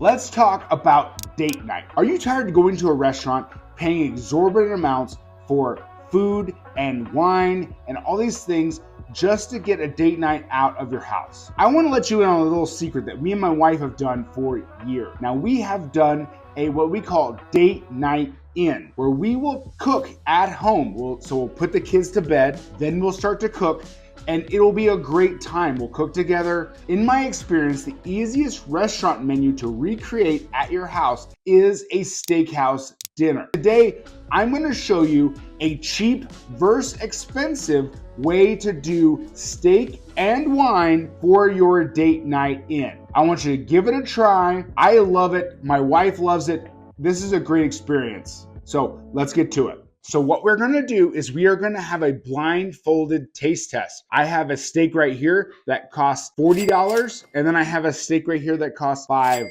Let's talk about date night. Are you tired of going to a restaurant paying exorbitant amounts for food and wine and all these things just to get a date night out of your house? I want to let you in on a little secret that me and my wife have done for years. Now, we have done what we call date night in, where we will cook at home. We'll put the kids to bed, then we'll start to cook, and it'll be a great time. We'll cook together. In my experience, the easiest restaurant menu to recreate at your house is a steakhouse dinner. Today, I'm going to show you a cheap versus expensive way to do steak and wine for your date night in. I want you to give it a try. I love it. My wife loves it. This is a great experience. So let's get to it. So what we're gonna do is we are gonna have a blindfolded taste test. I have a steak right here that costs $40, and then I have a steak right here that costs $5.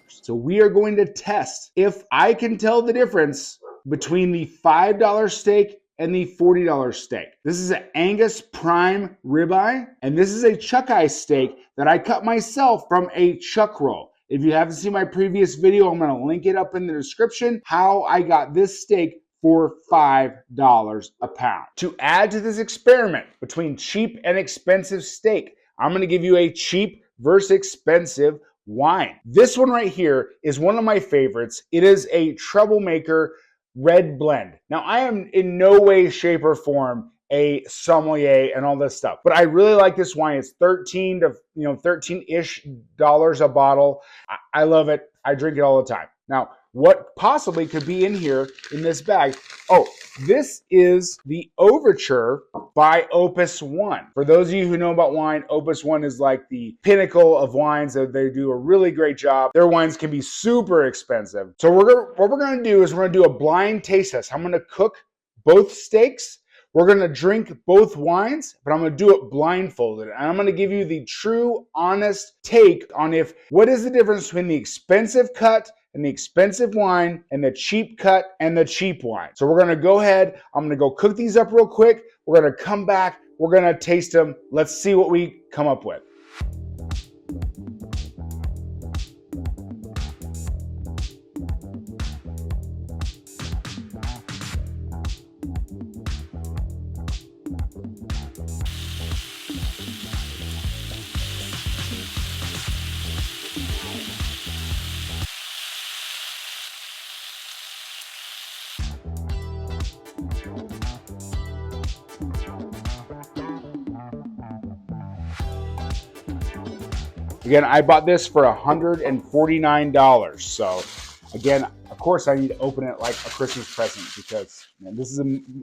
So we are going to test if I can tell the difference between the $5 steak and the $40 steak. This is an Angus prime ribeye, and this is a chuck eye steak that I cut myself from a chuck roll. If you haven't seen my previous video, I'm gonna link it up in the description, how I got this steak for $5 a pound. To add to this experiment between cheap and expensive steak, I'm gonna give you a cheap versus expensive wine. This one right here is one of my favorites. It is a Troublemaker red blend. Now, I am in no way, shape, or form a sommelier and all this stuff, but I really like this wine. It's $13-ish a bottle. I love it. I drink it all the time. Now, what possibly could be in here in this bag? Oh, this is the Overture by Opus One. For those of you who know about wine, Opus One is like the pinnacle of wines. They do a really great job. Their wines can be super expensive. So what we're gonna do is we're gonna do a blind taste test. I'm gonna cook both steaks. We're gonna drink both wines, but I'm gonna do it blindfolded. And I'm gonna give you the true, honest take on what is the difference between the expensive cut and the expensive wine and the cheap cut and the cheap wine. So we're gonna go ahead, I'm gonna go cook these up real quick. We're gonna come back, we're gonna taste them. Let's see what we come up with. Again, I bought this for $149. So again, of course I need to open it like a Christmas present because this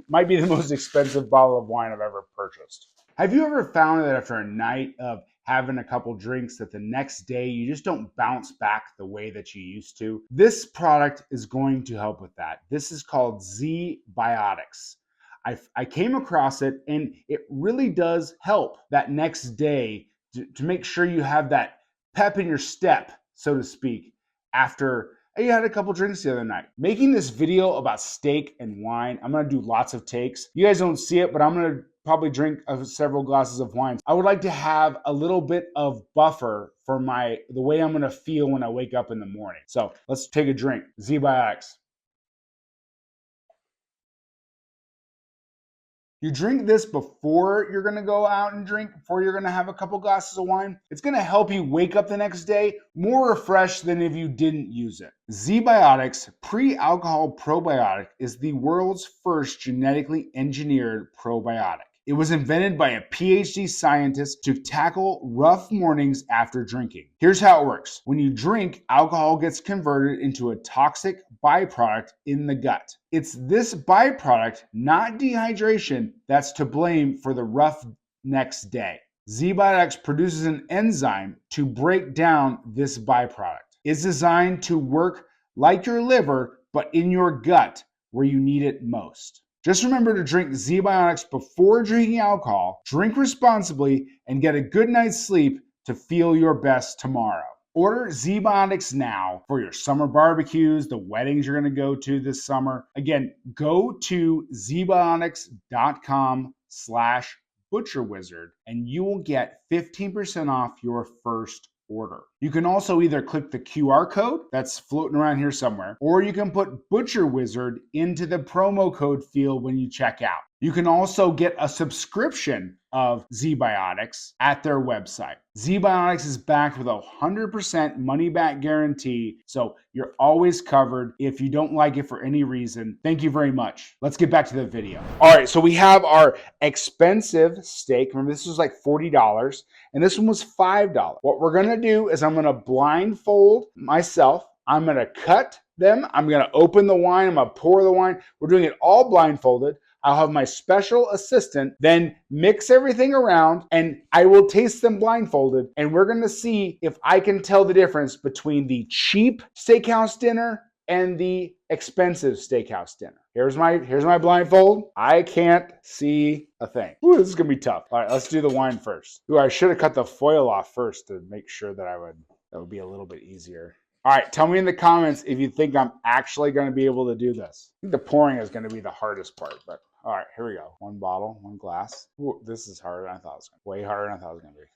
might be the most expensive bottle of wine I've ever purchased. Have you ever found that after a night of having a couple drinks that the next day you just don't bounce back the way that you used to? This product is going to help with that. This is called Z-Biotics. I came across it and it really does help that next day to make sure you have that pep in your step, so to speak, after you had a couple drinks the other night. Making this video about steak and wine, I'm gonna do lots of takes. You guys don't see it, but I'm gonna probably drink several glasses of wine. I would like to have a little bit of buffer for the way I'm gonna feel when I wake up in the morning. So let's take a drink. Z-Biotics. You drink this before you're gonna go out and drink, before you're gonna have a couple glasses of wine. It's gonna help you wake up the next day more refreshed than if you didn't use it. Z-Biotics pre-alcohol probiotic is the world's first genetically engineered probiotic. It was invented by a PhD scientist to tackle rough mornings after drinking. Here's how it works. When you drink, alcohol gets converted into a toxic byproduct in the gut. It's this byproduct, not dehydration, that's to blame for the rough next day. Z-Biotics produces an enzyme to break down this byproduct. It's designed to work like your liver, but in your gut where you need it most. Just remember to drink Z-Biotics before drinking alcohol, drink responsibly, and get a good night's sleep to feel your best tomorrow. Order Z-Biotics now for your summer barbecues, the weddings you're going to go to this summer. Again, go to zbiotics.com/butcherwizard and you will get 15% off your first order. You can also either click the QR code that's floating around here somewhere, or you can put Butcher Wizard into the promo code field when you check out. You can also get a subscription of ZBiotics at their website. ZBiotics is backed with a 100% money back guarantee, so you're always covered if you don't like it for any reason. Thank you very much. Let's get back to the video. All right, so we have our expensive steak. Remember, this was like $40, and this one was $5. What we're gonna do is I'm gonna blindfold myself. I'm gonna cut them. I'm gonna open the wine. I'm gonna pour the wine. We're doing it all blindfolded. I'll have my special assistant then mix everything around, and I will taste them blindfolded, and we're gonna see if I can tell the difference between the cheap steakhouse dinner and the expensive steakhouse dinner. Here's my blindfold. I can't see a thing. Ooh, this is gonna be tough. All right, let's do the wine first. Ooh, I should have cut the foil off first to make sure that would be a little bit easier. All right, tell me in the comments if you think I'm actually gonna be able to do this. I think the pouring is gonna be the hardest part, but all right, here we go. One bottle, one glass. Ooh, this is harder than I thought it was gonna be. Way harder than I thought it was gonna be.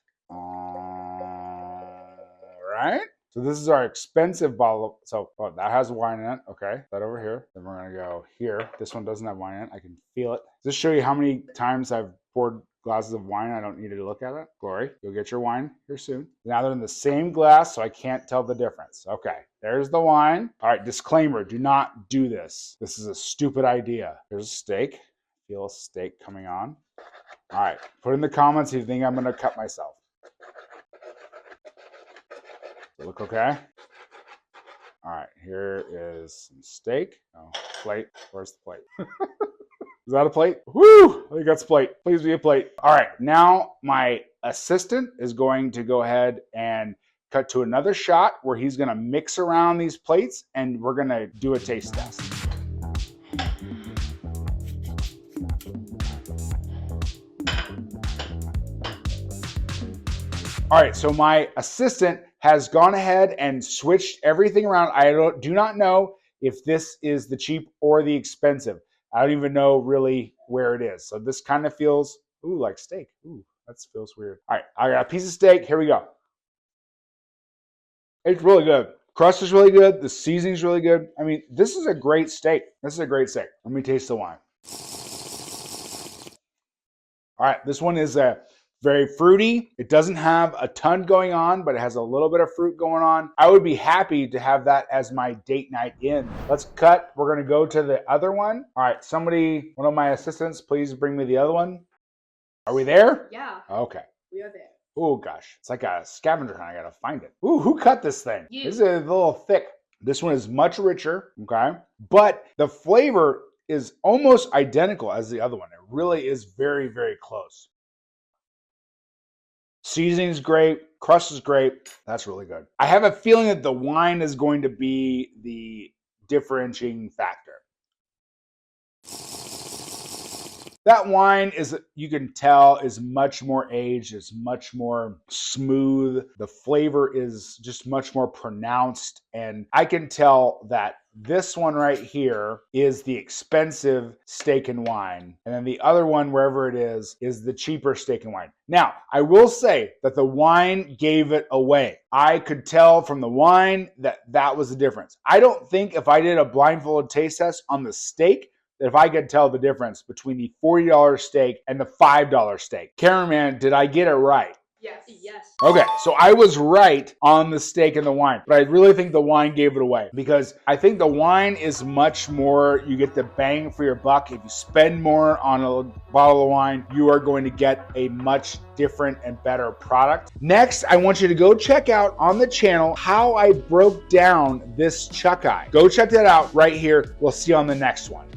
All right. So this is our expensive bottle. So that has wine in it. Okay, that over here. Then we're gonna go here. This one doesn't have wine in it. I can feel it. Does this show you how many times I've poured glasses of wine? I don't need to look at it. Glory, you'll get your wine here soon. Now they're in the same glass, so I can't tell the difference. Okay, there's the wine. All right, disclaimer, do not do this. This is a stupid idea. Here's a steak. Feel a steak coming on. All right, put in the comments if you think I'm gonna cut myself. Look okay? All right, here is some steak. Oh, plate. Where's the plate? Is that a plate? Woo! I think that's a plate. Please be a plate. All right, now my assistant is going to go ahead and cut to another shot where he's gonna mix around these plates and we're gonna do a taste test. All right, so my assistant has gone ahead and switched everything around. I do not know if this is the cheap or the expensive. I don't even know really where it is. So this kind of feels, ooh, like steak. Ooh, that feels weird. All right, I got a piece of steak. Here we go. It's really good. Crust is really good. The seasoning's really good. I mean, this is a great steak. This is a great steak. Let me taste the wine. All right, this one is very fruity. It doesn't have a ton going on, but it has a little bit of fruit going on. I would be happy to have that as my date night in. Let's cut. We're gonna go to the other one. All right, somebody, one of my assistants, please bring me the other one. Are we there? Yeah. Okay. We are there. Oh gosh, it's like a scavenger hunt. I gotta find it. Ooh, who cut this thing? You. This is a little thick. This one is much richer, okay? But the flavor is almost identical as the other one. It really is very, very close. Seasoning's great, crust is great. That's really good. I have a feeling that the wine is going to be the differentiating factor. That wine is, you can tell, is much more aged, it's much more smooth. The flavor is just much more pronounced. And I can tell that this one right here is the expensive steak and wine. And then the other one, wherever it is the cheaper steak and wine. Now, I will say that the wine gave it away. I could tell from the wine that was the difference. I don't think if I did a blindfolded taste test on the steak, that if I could tell the difference between the $40 steak and the $5 steak. Cameraman, did I get it right? Yes. Yes. Okay, so I was right on the steak and the wine, but I really think the wine gave it away because I think the wine is much more, you get the bang for your buck. If you spend more on a bottle of wine, you are going to get a much different and better product. Next, I want you to go check out on the channel how I broke down this chuck eye. Go check that out right here. We'll see you on the next one.